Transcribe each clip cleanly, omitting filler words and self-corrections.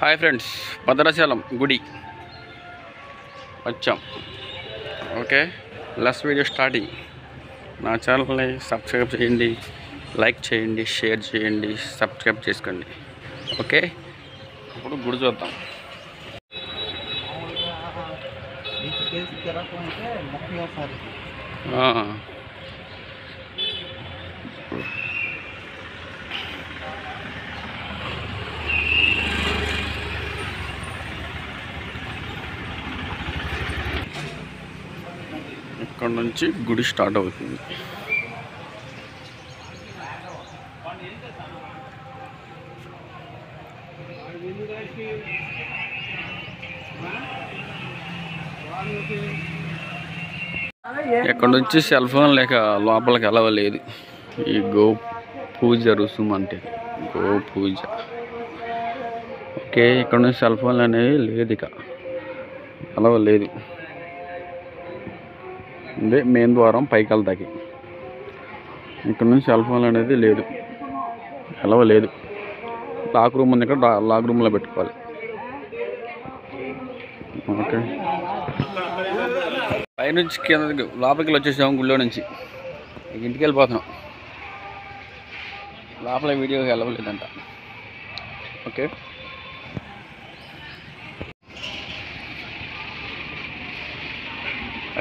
Hi friends, Bhadrachalam గుడి వచ్చాం. Okay, let's video starting. నా ఛానల్ని సబ్స్క్రైబ్ చేయండి, లైక్ చేయండి, షేర్ చేయండి, సబ్స్క్రైబ్ చేసుకోండి. ఓకే, ఇప్పుడు గుడి చూద్దాం. ఇక్కడ నుంచి గుడి స్టార్ట్ అవుతుంది. ఇక్కడ నుంచి సెల్ ఫోన్ లేక లోపలికి వెళ్ళలేదు. ఈ గో పూజ రుసుము అంటే గో పూజ. ఓకే, ఇక్కడ నుంచి సెల్ ఫోన్లు అనేవి లేదు, ఇక వెళ్ళలేదు. ఇదే మెయిన్ ద్వారం, పైకి వెళ్తాకి. ఇక్కడ నుంచి సెల్ ఫోన్ అనేది లేదు, వెళ్ళలేదు. లాక్ రూమ్ ఉంది, ఇక్కడ లాక్ రూమ్లో పెట్టుకోవాలి. ఓకే, పైనుంచి కింద లోపలికి వచ్చేసాము. గుళ్ళో నుంచి ఇంటికి వెళ్ళిపోతున్నాం. లోపల వీడియో వెళ్ళలేదంట. ఓకే,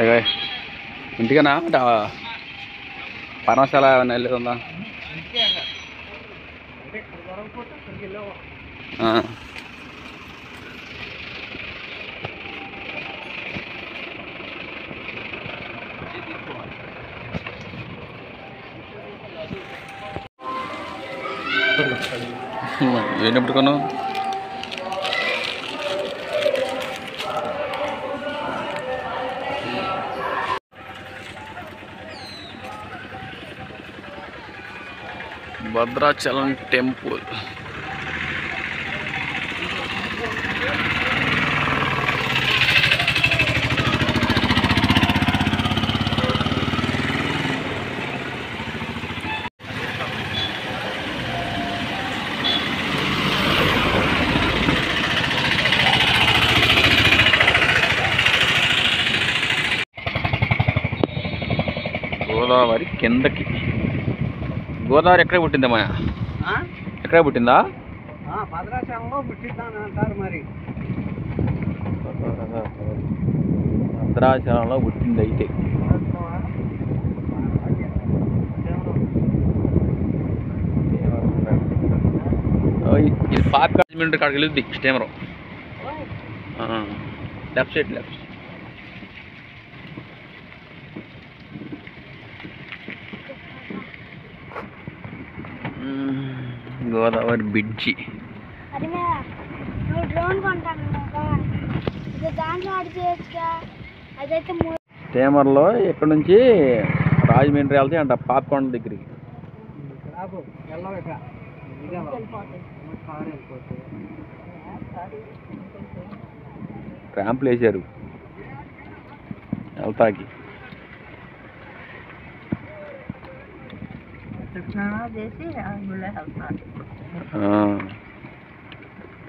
అయ్యో ఇంటికనా పర్ణశాల ఏమైనా వెళ్ళేదా? ఏనప్పుడు కొన్నావు? భద్రాచలం టెంపుల్. గోదావరి కిందకి. గోదావరి ఎక్కడ పుట్టిందమ్మా? ఎక్కడ పుట్టిందా? భద్రాచలంలో పుట్టిందని అంటారు. మరి భద్రాచలంలో పుట్టింది అయితే. ఇది పాత రాజమండ్రి కాడికి వెళ్ళింది steamer. Left side, left. Godavari bridge. స్టీమర్లో ఇక్కడ నుంచి రాజమండ్రి వెళ్తే అంట పాపకొండ దగ్గరికి. ర్యాంపులు వేసారు వెళ్తాకి.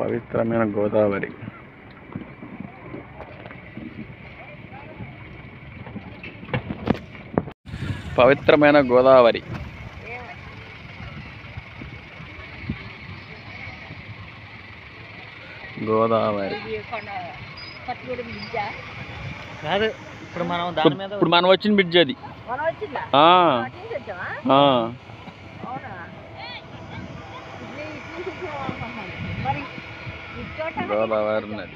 పవిత్రమైన గోదావరి. పవిత్రమైన గోదావరి. గోదావరి కాదు, ఇప్పుడు మనం వచ్చిన బ్రిడ్జ్ అది. గోదావరి నది.